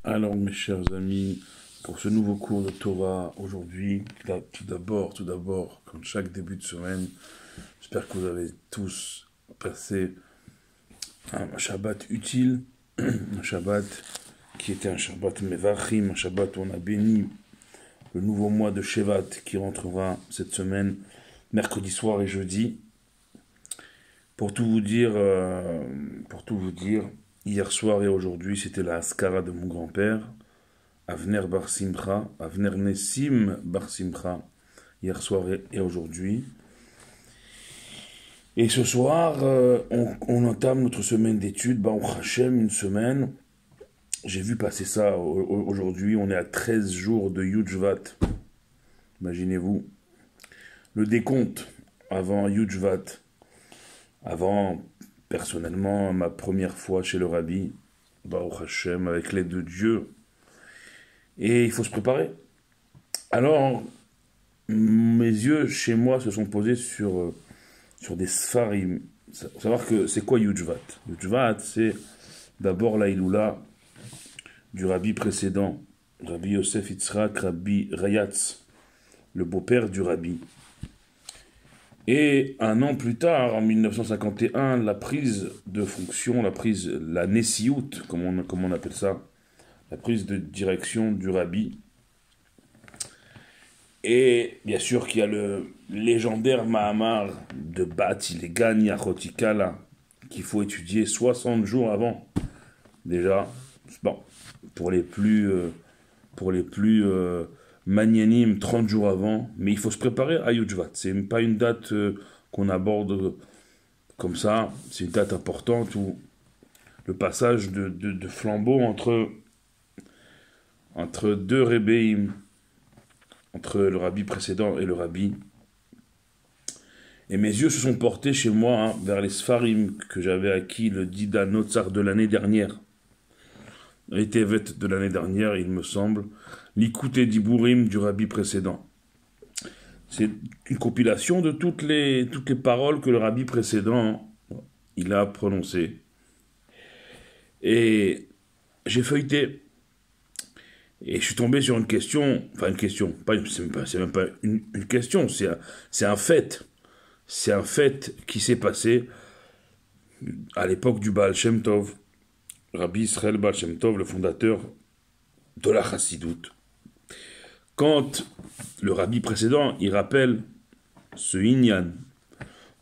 Alors, mes chers amis, pour ce nouveau cours de Torah, aujourd'hui, tout d'abord, comme chaque début de semaine, j'espère que vous avez tous passé un Shabbat utile, un Shabbat qui était un Shabbat Mevachim, un Shabbat où on a béni le nouveau mois de Shevat qui rentrera cette semaine, mercredi soir et jeudi. Pour tout vous dire, hier soir et aujourd'hui, c'était la Haskara de mon grand-père, Avner Bar Simcha, Avner Nessim Bar Simcha, hier soir et aujourd'hui. Et ce soir, on entame notre semaine d'études, Baruch Hashem, une semaine. J'ai vu passer ça aujourd'hui, on est à 13 jours de Yudjvat. Imaginez-vous. Le décompte avant Yudjvat, avant, personnellement, ma première fois chez le Rabbi, Baruch Hashem, avec l'aide de Dieu. Et il faut se préparer. Alors, mes yeux, chez moi, se sont posés sur des Sfarim. Faut savoir que c'est quoi Yudjvat? Yudjvat, c'est d'abord la Iloula du Rabbi précédent, Rabbi Yosef Yitzhak, Rabbi Rayatz, le beau-père du Rabbi. Et un an plus tard, en 1951, la prise de fonction, la Nessiout, comme on appelle ça, la prise de direction du Rabbi. Et bien sûr qu'il y a le légendaire Mahamar de Bat Ilegan Yachotikala qu'il faut étudier 60 jours avant. Déjà, bon, pour les plus magnanimes, 30 jours avant, mais il faut se préparer à Yudjvat. C'est pas une date qu'on aborde comme ça, c'est une date importante où le passage de flambeau entre deux rébéim, entre le Rabbi précédent et le Rabbi. Et mes yeux se sont portés chez moi vers les Sfarim que j'avais acquis le Dida Notzar de l'année dernière. Les Tevet de l'année dernière, il me semble, l'Ikouté Dibourim du Rabbi précédent. C'est une compilation de toutes les paroles que le Rabbi précédent il a prononcées. Et j'ai feuilleté. Et je suis tombé sur une question, c'est même pas une question, c'est un fait. C'est un fait qui s'est passé à l'époque du Baal Shem Tov, Rabbi Israël Baal Shem Tov, le fondateur de la Chassidoute. Quand le Rabbi précédent, il rappelle ce Inyan,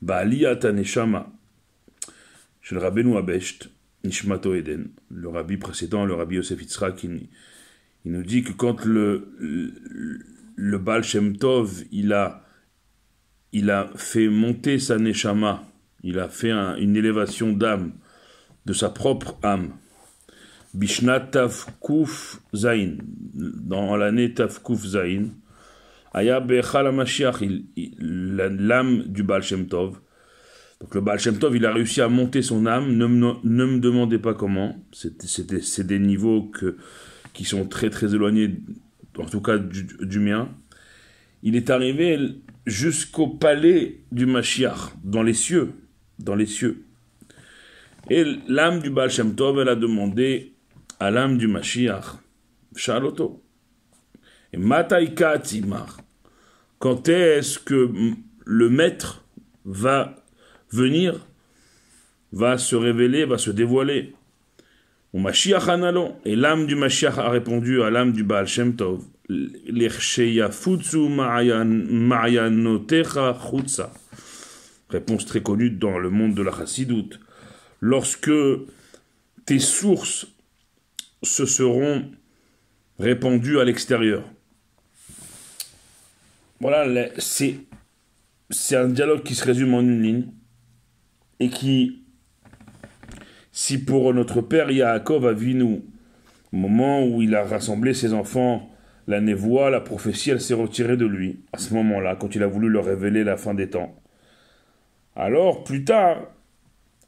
Ba'aliyat HaNeshama, chez le Rabbeinu Abesht, Nishmato Eden, le Rabbi précédent, le Rabbi Yosef Yitzhak, il nous dit que quand le Baal Shem Tov, il a fait monter sa Neshama, il a fait une élévation d'âme, de sa propre âme, Bishnat Tavkuf Zain, dans l'année Tavkuf Zain, Aya Bechal HaMashiach, l'âme du Baal Shem Tov. Donc le Baal Shem Tov, il a réussi à monter son âme, ne me demandez pas comment, c'est des niveaux qui sont très très éloignés, en tout cas du mien. Il est arrivé jusqu'au palais du Mashiach, dans les cieux. Et l'âme du Baal Shem Tov, elle a demandé à l'âme du Mashiach, Shaloto, et Mataika Tzimar, quand est-ce que le maître va venir, va se révéler, va se dévoiler? Au Mashiach Analon, et l'âme du Mashiach a répondu à l'âme du Baal Shem Tov, réponse très connue dans le monde de la Chassidoute. Lorsque tes sources se seront répandues à l'extérieur. Voilà, c'est un dialogue qui se résume en une ligne et qui, si pour notre père Yaakov Avinu, au moment où il a rassemblé ses enfants, la névoie, la prophétie, elle s'est retirée de lui, à ce moment-là, quand il a voulu leur révéler la fin des temps. Alors, plus tard,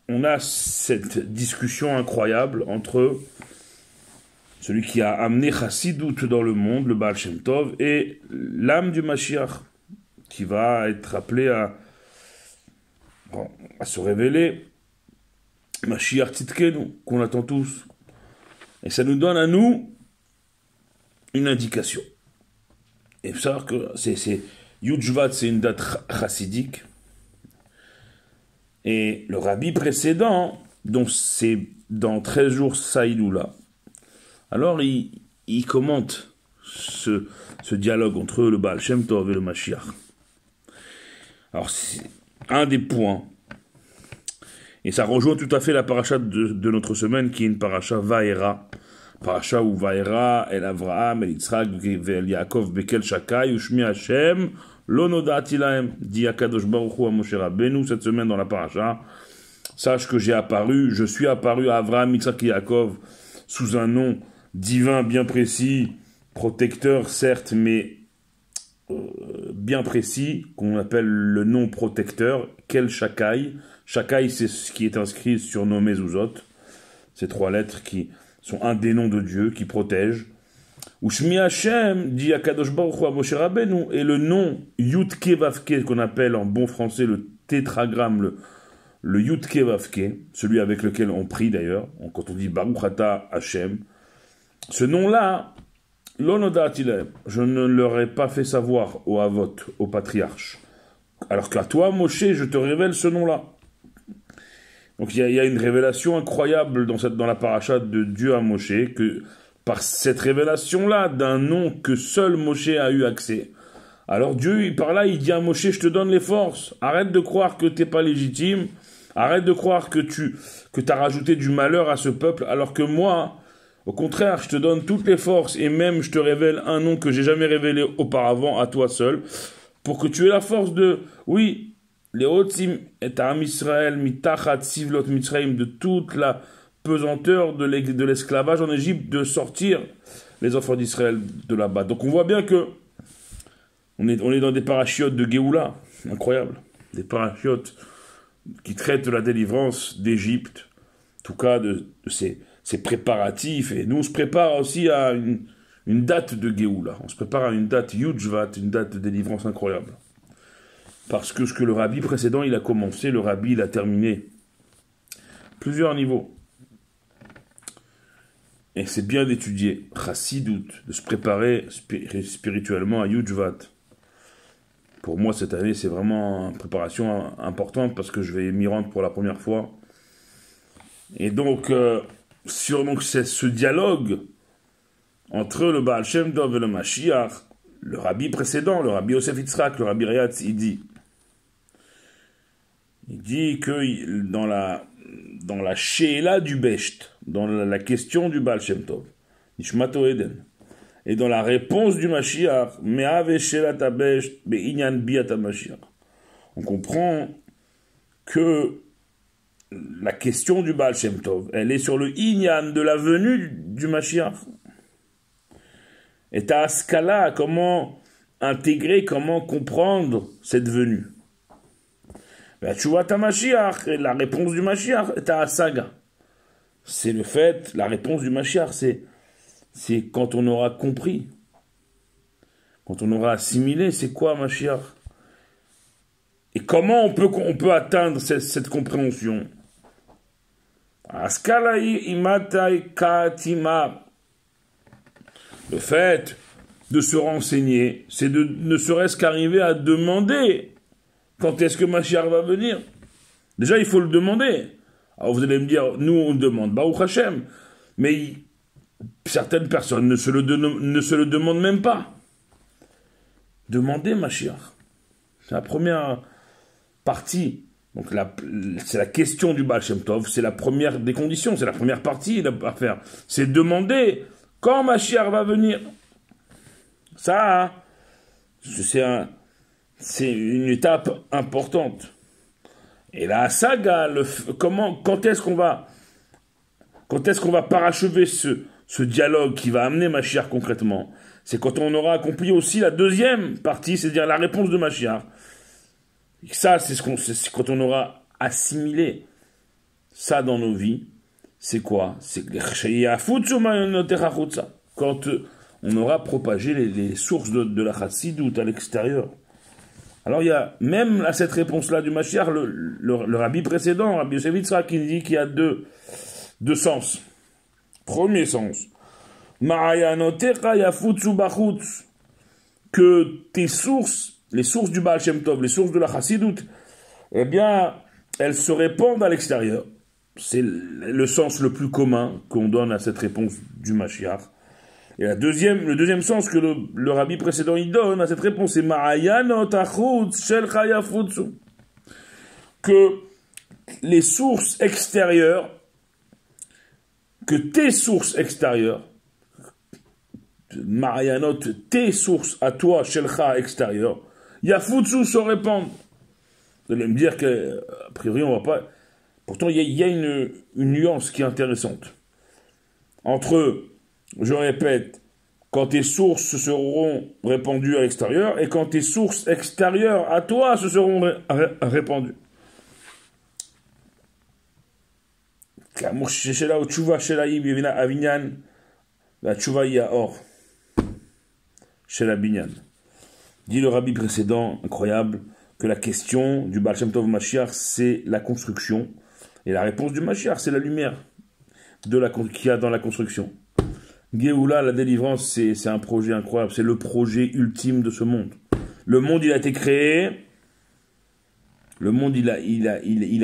on a cette discussion incroyable entre celui qui a amené Chassidoute dans le monde, le Baal Shem Tov, et l'âme du Mashiach, qui va être appelé à se révéler, Mashiach Tzidkenu, qu'on attend tous. Et ça nous donne à nous une indication. Et il faut savoir que Yud-Shvat, c'est une date chassidique. Et le rabbi précédent, donc c'est dans 13 jours Saïdoula, alors il commente ce dialogue entre le Baal Shem Tov et le Mashiach. Alors c'est un des points, et ça rejoint tout à fait la paracha de notre semaine, qui est une paracha Vaera, paracha où Vaera, El Avraham, El Yitzhak, El Yaakov, Bekel Shakai, Ushmi Hashem, Lo nodati lahem, dit Akadosh Baruch Hu à Moshe Rabbeinu cette semaine dans la paracha. Sache que je suis apparu à Avraham, Yitzhak et Yaakov sous un nom divin bien précis, protecteur certes, mais bien précis, qu'on appelle le nom protecteur, Kel Shakai. Shakai, c'est ce qui est inscrit sur nos mezuzot, ces 3 lettres qui sont un des noms de Dieu, qui protègent. Ushmi Hashem, dit Akadosh Baruch Hu à Moshe Rabbeinu, et le nom Yudke Vavke, qu'on appelle en bon français le tétragramme, le Yudke Vavke, celui avec lequel on prie d'ailleurs, quand on dit Baruch Ata Hashem, ce nom-là, l'onodati lahem, je ne leur ai pas fait savoir au Havot, au patriarche, alors qu'à toi, Moshe, je te révèle ce nom-là. Donc il y a une révélation incroyable dans la paracha de Dieu à Moshe, que par cette révélation-là, d'un nom que seul Moshe a eu accès. Alors Dieu, par là, il dit à Moshe, je te donne les forces, arrête de croire que t'es pas légitime, arrête de croire que t'as rajouté du malheur à ce peuple, alors que moi, au contraire, je te donne toutes les forces, et même je te révèle un nom que j'ai jamais révélé auparavant à toi seul, pour que tu aies la force de, oui, les Otsim et Am Israël, mitachat sivlot mitzraim, de toute la pesanteur de l'esclavage en Égypte, de sortir les enfants d'Israël de là-bas. Donc on voit bien que on est dans des parachiotes de Géoula, incroyable, des parachiotes qui traitent de la délivrance d'Égypte, en tout cas de ces préparatifs, et nous on se prépare aussi à une date de Géoula, on se prépare à une date Yud-Shvat, une date de délivrance incroyable. Parce que ce que le rabbi précédent, il a commencé, le rabbi, il a terminé. Plusieurs niveaux. Et c'est bien d'étudier Chassidout, de se préparer spirituellement à Yud-Shvat. Pour moi, cette année, c'est vraiment une préparation importante parce que je vais m'y rendre pour la première fois. Et donc, c'est ce dialogue entre le Baal Shem Tov et le Mashiach, le rabbi précédent, le rabbi Yosef Yitzhak, le rabbi Rayatz, il dit que dans la Sheela du Besht, dans la question du Baal Shem Tov, Nishmato Eden, et dans la réponse du Mashiach, Me'ave Sheelat HaBesht Be'inyan Biat HaMashiach, on comprend que la question du Baal Shem Tov, elle est sur le Inyan de la venue du Mashiach. Et à Askala, comment intégrer, comment comprendre cette venue. La réponse du Mashiach est à Asaga. C'est le fait, la réponse du Mashiach, c'est quand on aura compris, quand on aura assimilé, c'est quoi Mashiach? Et comment on peut atteindre cette compréhension? Askala imatai katima. Le fait de se renseigner, c'est de ne serait-ce qu'arriver à demander quand est-ce que Mashiach va venir. Déjà, il faut le demander. Alors vous allez me dire, nous on le demande, Baruch Hashem, mais certaines personnes ne se le demandent même pas. Demandez Mashiach. C'est la première partie. Donc c'est la question du Baal Shem Tov, c'est la première des conditions, c'est la première partie à faire. C'est demander quand Mashiach va venir. Ça, c'est une étape importante. Et la saga, quand est-ce qu'on va parachever ce dialogue qui va amener Mashiach concrètement? C'est quand on aura accompli aussi la deuxième partie, c'est-à-dire la réponse de Mashiach. Et ça, c'est quand on aura assimilé ça dans nos vies. C'est quoi? C'est quand on aura propagé les sources de la Chassidout à l'extérieur. Alors il y a même à cette réponse-là du Mashiach, le rabbi précédent, Rabbi Yosef Yitzhak, qui dit qu'il y a deux sens. Premier sens, Ma'ayanotecha yafutsu bachutz. Que tes sources, les sources du Baal Shem Tov, les sources de la Chassidut, eh bien, elles se répandent à l'extérieur. C'est le sens le plus commun qu'on donne à cette réponse du Mashiach. Et le deuxième sens que le rabbi précédent il donne à cette réponse, c'est Ma'ayanot achutz shel chayafutsu. Que les sources extérieures, que tes sources extérieures, Ma'ayanot, tes sources à toi, shelcha extérieur, yafutsu se répandent. Vous allez me dire que, a priori, on va pas. Pourtant, il y a une nuance qui est intéressante. Entre, je répète, quand tes sources se seront répandues à l'extérieur et quand tes sources extérieures à toi se seront répandues. La tchouva or. Chez la binyan. Dit le rabbi précédent, incroyable, que la question du Baal Shem Tov Mashiach, c'est la construction. Et la réponse du Mashiach, c'est la lumière qu'il y a dans la construction. Géoula, la délivrance, c'est un projet incroyable. C'est le projet ultime de ce monde. Le monde, il a été créé. Le monde, il a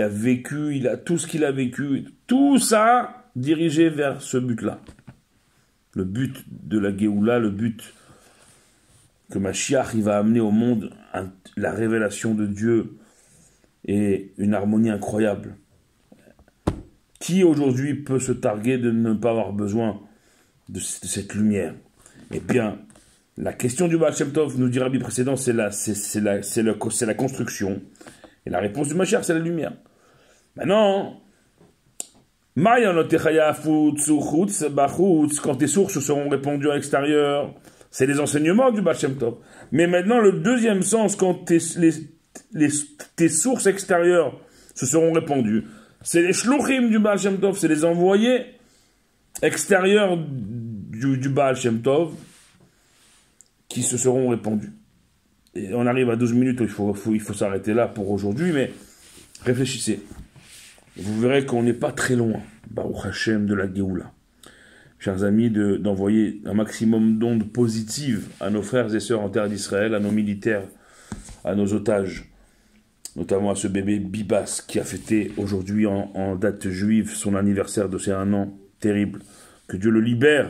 vécu, il a tout ce qu'il a vécu. Tout ça dirigé vers ce but-là. Le but de la Géoula, le but que Mashiach il va amener au monde, la révélation de Dieu et une harmonie incroyable. Qui aujourd'hui peut se targuer de ne pas avoir besoin de cette lumière? Eh bien, la question du Baal Shem Tov, nous dit Rabbi précédent, c'est la construction. Et la réponse du Mashiach, c'est la lumière. Maintenant, quand tes sources seront répandues à l'extérieur, c'est les enseignements du Baal Shem Tov. Mais maintenant, le deuxième sens, quand tes sources extérieures se seront répandues, c'est les shluchim du Baal Shem Tov, c'est les envoyés extérieurs du Baal Shem Tov qui se seront répandus. Et on arrive à 12 minutes, il faut s'arrêter là pour aujourd'hui, mais réfléchissez. Vous verrez qu'on n'est pas très loin, Baruch Hashem, de la Géoula. Chers amis, d'envoyer un maximum d'ondes positives à nos frères et sœurs en terre d'Israël, à nos militaires, à nos otages, notamment à ce bébé Bibas qui a fêté aujourd'hui en date juive son anniversaire de ses 1 an terrible. Que Dieu le libère,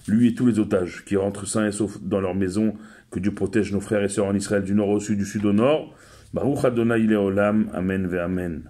lui et tous les otages, qui rentrent sains et saufs dans leur maison. Que Dieu protège nos frères et sœurs en Israël du nord au sud, du sud au nord. Baruch Adonai Leolam, Amen ve Amen.